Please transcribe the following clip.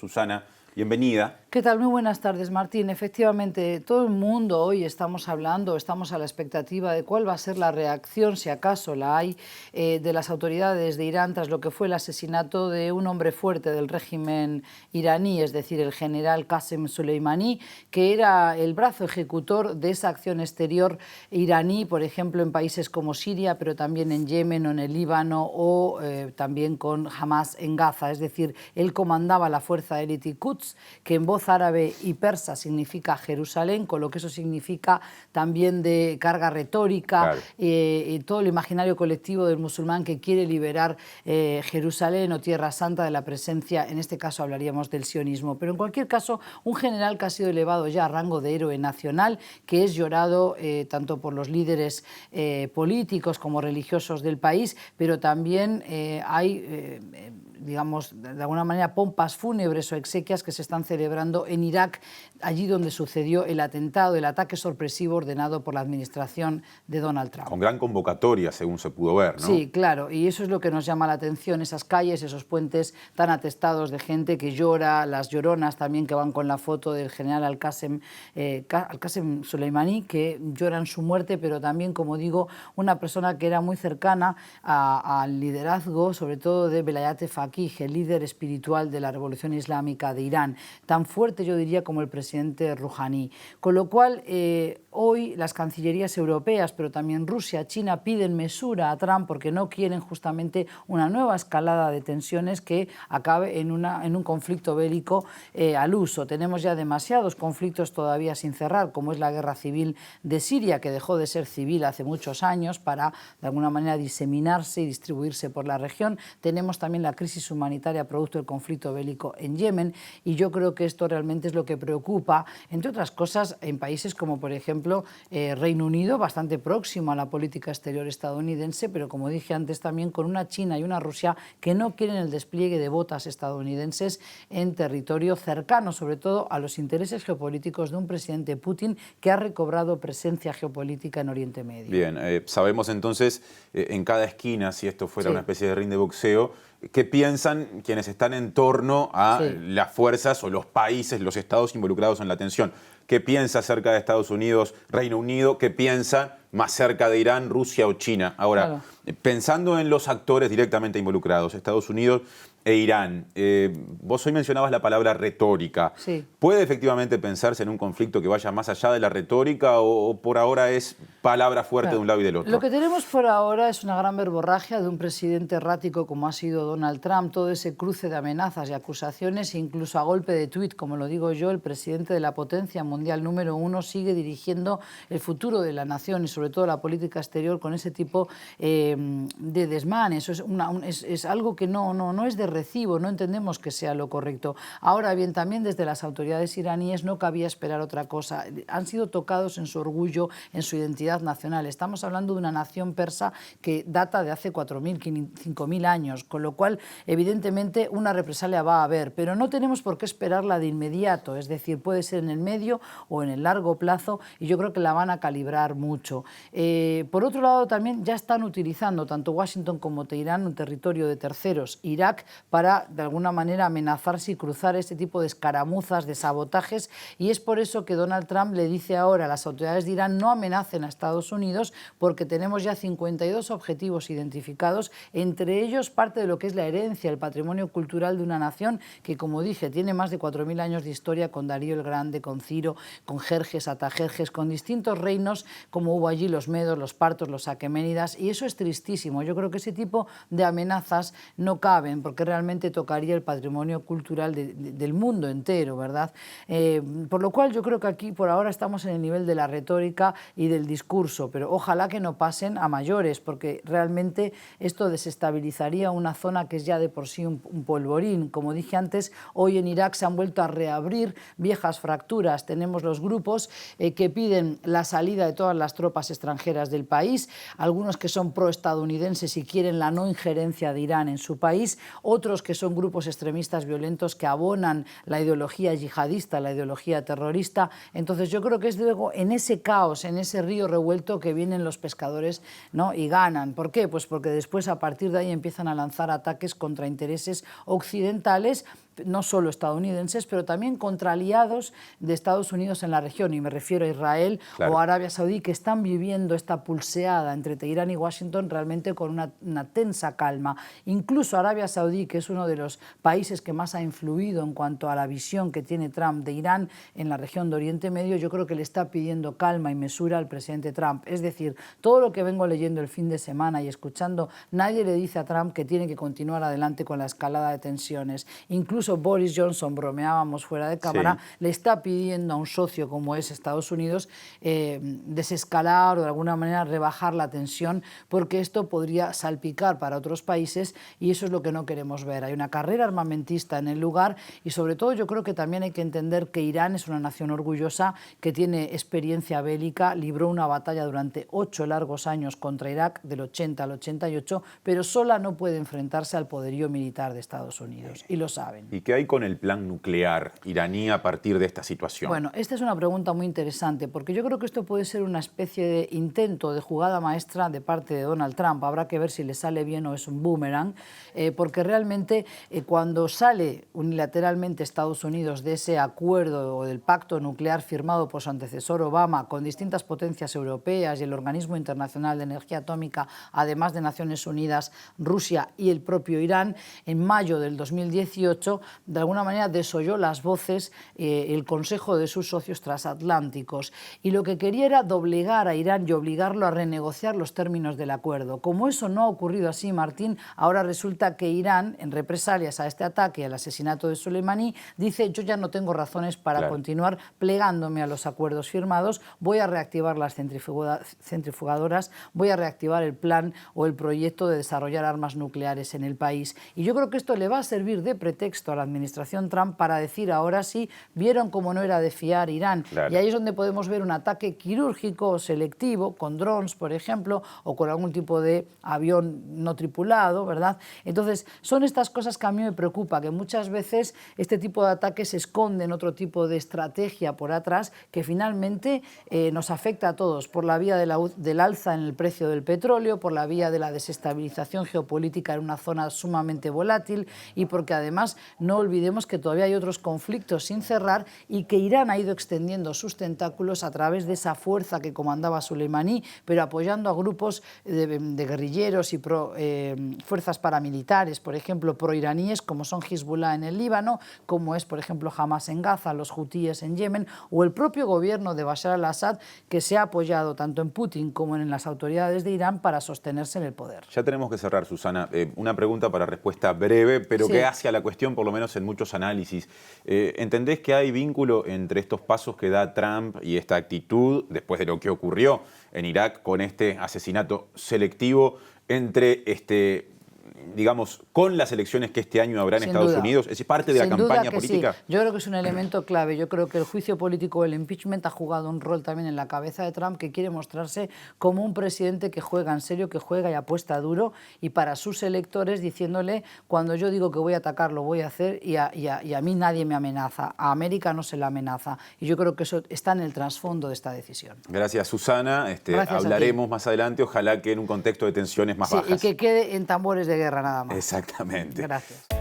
Susana, bienvenida. ¿Qué tal? Muy buenas tardes, Martín. Efectivamente, todo el mundo hoy estamos hablando, estamos a la expectativa de cuál va a ser la reacción, si acaso la hay, de las autoridades de Irán tras lo que fue el asesinato de un hombre fuerte del régimen iraní, es decir, el general Qasem Soleimani, que era el brazo ejecutor de esa acción exterior iraní, por ejemplo, en países como Siria, pero también en Yemen o en el Líbano o también con Hamas en Gaza. Es decir, él comandaba la fuerza élite Quds, que en voz árabe y persa significa Jerusalén, con lo que eso significa también de carga retórica, claro. Todo el imaginario colectivo del musulmán que quiere liberar Jerusalén o Tierra Santa de la presencia, en este caso hablaríamos del sionismo. Pero en cualquier caso, un general que ha sido elevado ya a rango de héroe nacional, que es llorado tanto por los líderes políticos como religiosos del país, pero también hay digamos, de alguna manera, pompas fúnebres o exequias que se están celebrando en Irak, allí donde sucedió el atentado, el ataque sorpresivo ordenado por la administración de Donald Trump. Con gran convocatoria, según se pudo ver, ¿no? Sí, claro, y eso es lo que nos llama la atención, esas calles, esos puentes tan atestados de gente que llora, las lloronas también que van con la foto del general Al-Qasem Soleimani, que lloran su muerte, pero también, como digo, una persona que era muy cercana al liderazgo, sobre todo de Velayat Faqih, el líder espiritual de la Revolución Islámica de Irán, tan fuerte yo diría como el presidente Rouhani. Con lo cual, hoy las cancillerías europeas, pero también Rusia, China, piden mesura a Trump porque no quieren justamente una nueva escalada de tensiones que acabe en un conflicto bélico al uso. Tenemos ya demasiados conflictos todavía sin cerrar, como es la guerra civil de Siria, que dejó de ser civil hace muchos años para, de alguna manera, diseminarse y distribuirse por la región. Tenemos también la crisis humanitaria producto del conflicto bélico en Yemen, y yo creo que esto realmente es lo que preocupa, entre otras cosas, en países como, por ejemplo, Reino Unido, bastante próximo a la política exterior estadounidense, pero como dije antes también con una China y una Rusia que no quieren el despliegue de botas estadounidenses en territorio cercano, sobre todo a los intereses geopolíticos de un presidente Putin que ha recobrado presencia geopolítica en Oriente Medio. Bien, sabemos entonces en cada esquina, si esto fuera una especie de ring de boxeo, ¿qué piensan quienes están en torno a las fuerzas o los países, los estados involucrados en la tensión? ¿Qué piensa acerca de Estados Unidos, Reino Unido? ¿Qué piensa más cerca de Irán, Rusia o China? Ahora, pensando en los actores directamente involucrados, Estados Unidos e Irán, vos hoy mencionabas la palabra retórica. ¿Puede efectivamente pensarse en un conflicto que vaya más allá de la retórica o por ahora es palabra fuerte de un lado y del otro? Lo que tenemos por ahora es una gran verborragia de un presidente errático como ha sido Donald Trump, todo ese cruce de amenazas y acusaciones, incluso a golpe de tuit, como lo digo yo, el presidente de la potencia mundial número 1 sigue dirigiendo el futuro de la nación y sobre todo la política exterior con ese tipo de desmanes. Eso es algo que no es de recibo, no entendemos que sea lo correcto. Ahora bien, también desde las autoridades iraníes no cabía esperar otra cosa. Han sido tocados en su orgullo, en su identidad nacional. Estamos hablando de una nación persa que data de hace 4.000, 5.000 años, con lo cual, evidentemente, una represalia va a haber, pero no tenemos por qué esperarla de inmediato, es decir, puede ser en el medio o en el largo plazo, y yo creo que la van a calibrar mucho. Por otro lado, también ya están utilizando tanto Washington como Teherán un territorio de terceros, Irak, para, de alguna manera, amenazarse y cruzar este tipo de escaramuzas, de sabotajes, y es por eso que Donald Trump le dice ahora a las autoridades de Irán no amenacen a Estados Unidos porque tenemos ya 52 objetivos identificados, entre ellos parte de lo que es la herencia, el patrimonio cultural de una nación que, como dije, tiene más de 4.000 años de historia con Darío el Grande, con Ciro, con Jerjes, Atajerjes, con distintos reinos como hubo allí los medos, los partos, los aqueménidas, y eso es tristísimo. Yo creo que ese tipo de amenazas no caben porque realmente tocaría el patrimonio cultural del mundo entero, ¿verdad? Por lo cual yo creo que aquí por ahora estamos en el nivel de la retórica y del discurso, pero ojalá que no pasen a mayores, porque realmente esto desestabilizaría una zona que es ya de por sí un polvorín. Como dije antes, hoy en Irak se han vuelto a reabrir viejas fracturas. Tenemos los grupos que piden la salida de todas las tropas extranjeras del país, algunos que son proestadounidenses y quieren la no injerencia de Irán en su país, otros que son grupos extremistas violentos que abonan la ideología yihadista, la ideología terrorista. Entonces yo creo que es luego en ese caos, en ese río revuelto que vienen los pescadores, ¿no? Y ganan. ¿Por qué? Pues porque después a partir de ahí empiezan a lanzar ataques contra intereses occidentales no solo estadounidenses, pero también contra aliados de Estados Unidos en la región, y me refiero a Israel o Arabia Saudí, que están viviendo esta pulseada entre Teherán y Washington realmente con una tensa calma. Incluso Arabia Saudí, que es uno de los países que más ha influido en cuanto a la visión que tiene Trump de Irán en la región de Oriente Medio, yo creo que le está pidiendo calma y mesura al presidente Trump. Es decir, todo lo que vengo leyendo el fin de semana y escuchando, nadie le dice a Trump que tiene que continuar adelante con la escalada de tensiones. Incluso Boris Johnson, bromeábamos fuera de cámara, le está pidiendo a un socio como es Estados Unidos desescalar o de alguna manera rebajar la tensión, porque esto podría salpicar para otros países y eso es lo que no queremos ver. Hay una carrera armamentista en el lugar y sobre todo yo creo que también hay que entender que Irán es una nación orgullosa que tiene experiencia bélica, libró una batalla durante 8 largos años contra Irak del 80 al 88, pero sola no puede enfrentarse al poderío militar de Estados Unidos y lo saben. ¿Y qué hay con el plan nuclear iraní a partir de esta situación? Bueno, esta es una pregunta muy interesante porque yo creo que esto puede ser una especie de intento de jugada maestra de parte de Donald Trump. Habrá que ver si le sale bien o es un boomerang, porque realmente cuando sale unilateralmente Estados Unidos de ese acuerdo o del pacto nuclear firmado por su antecesor Obama con distintas potencias europeas y el Organismo Internacional de Energía Atómica, además de Naciones Unidas, Rusia y el propio Irán, en mayo del 2018, de alguna manera desoyó las voces el Consejo de sus socios transatlánticos y lo que quería era doblegar a Irán y obligarlo a renegociar los términos del acuerdo. Como eso no ha ocurrido así, Martín, ahora resulta que Irán, en represalias a este ataque y al asesinato de Soleimani, dice: yo ya no tengo razones para continuar plegándome a los acuerdos firmados, voy a reactivar las centrifugadoras, voy a reactivar el plan o el proyecto de desarrollar armas nucleares en el país. Y yo creo que esto le va a servir de pretexto a la administración Trump para decir: ahora sí, vieron cómo no era de fiar Irán. Y ahí es donde podemos ver un ataque quirúrgico o selectivo, con drones, por ejemplo, o con algún tipo de avión no tripulado, ¿verdad? Entonces, son estas cosas que a mí me preocupa, que muchas veces este tipo de ataques esconden otro tipo de estrategia por atrás que finalmente nos afecta a todos, por la vía del alza en el precio del petróleo, por la vía de la desestabilización geopolítica en una zona sumamente volátil y porque además no olvidemos que todavía hay otros conflictos sin cerrar y que Irán ha ido extendiendo sus tentáculos a través de esa fuerza que comandaba Soleimani, pero apoyando a grupos de guerrilleros y fuerzas paramilitares, por ejemplo, proiraníes, como son Hezbollah en el Líbano, como es, por ejemplo, Hamas en Gaza, los hutíes en Yemen, o el propio gobierno de Bashar al-Assad, que se ha apoyado tanto en Putin como en las autoridades de Irán para sostenerse en el poder. Ya tenemos que cerrar, Susana. Una pregunta para respuesta breve, pero que hace a la cuestión, por lo menos en muchos análisis. ¿Entendés que hay vínculo entre estos pasos que da Trump y esta actitud, después de lo que ocurrió en Irak con este asesinato selectivo, entre digamos, con las elecciones que este año habrá en Estados Unidos? ¿Es parte de la campaña política? Sí. Yo creo que es un elemento clave. Yo creo que el juicio político, el impeachment, ha jugado un rol también en la cabeza de Trump, que quiere mostrarse como un presidente que juega en serio, que juega y apuesta duro, y para sus electores diciéndole: cuando yo digo que voy a atacar, lo voy a hacer, y a mí nadie me amenaza. A América no se la amenaza. Y yo creo que eso está en el trasfondo de esta decisión. Gracias, Susana. Hablaremos más adelante, ojalá que en un contexto de tensiones más bajas. Y que quede en tambores de guerra nada más. Exactamente. Gracias.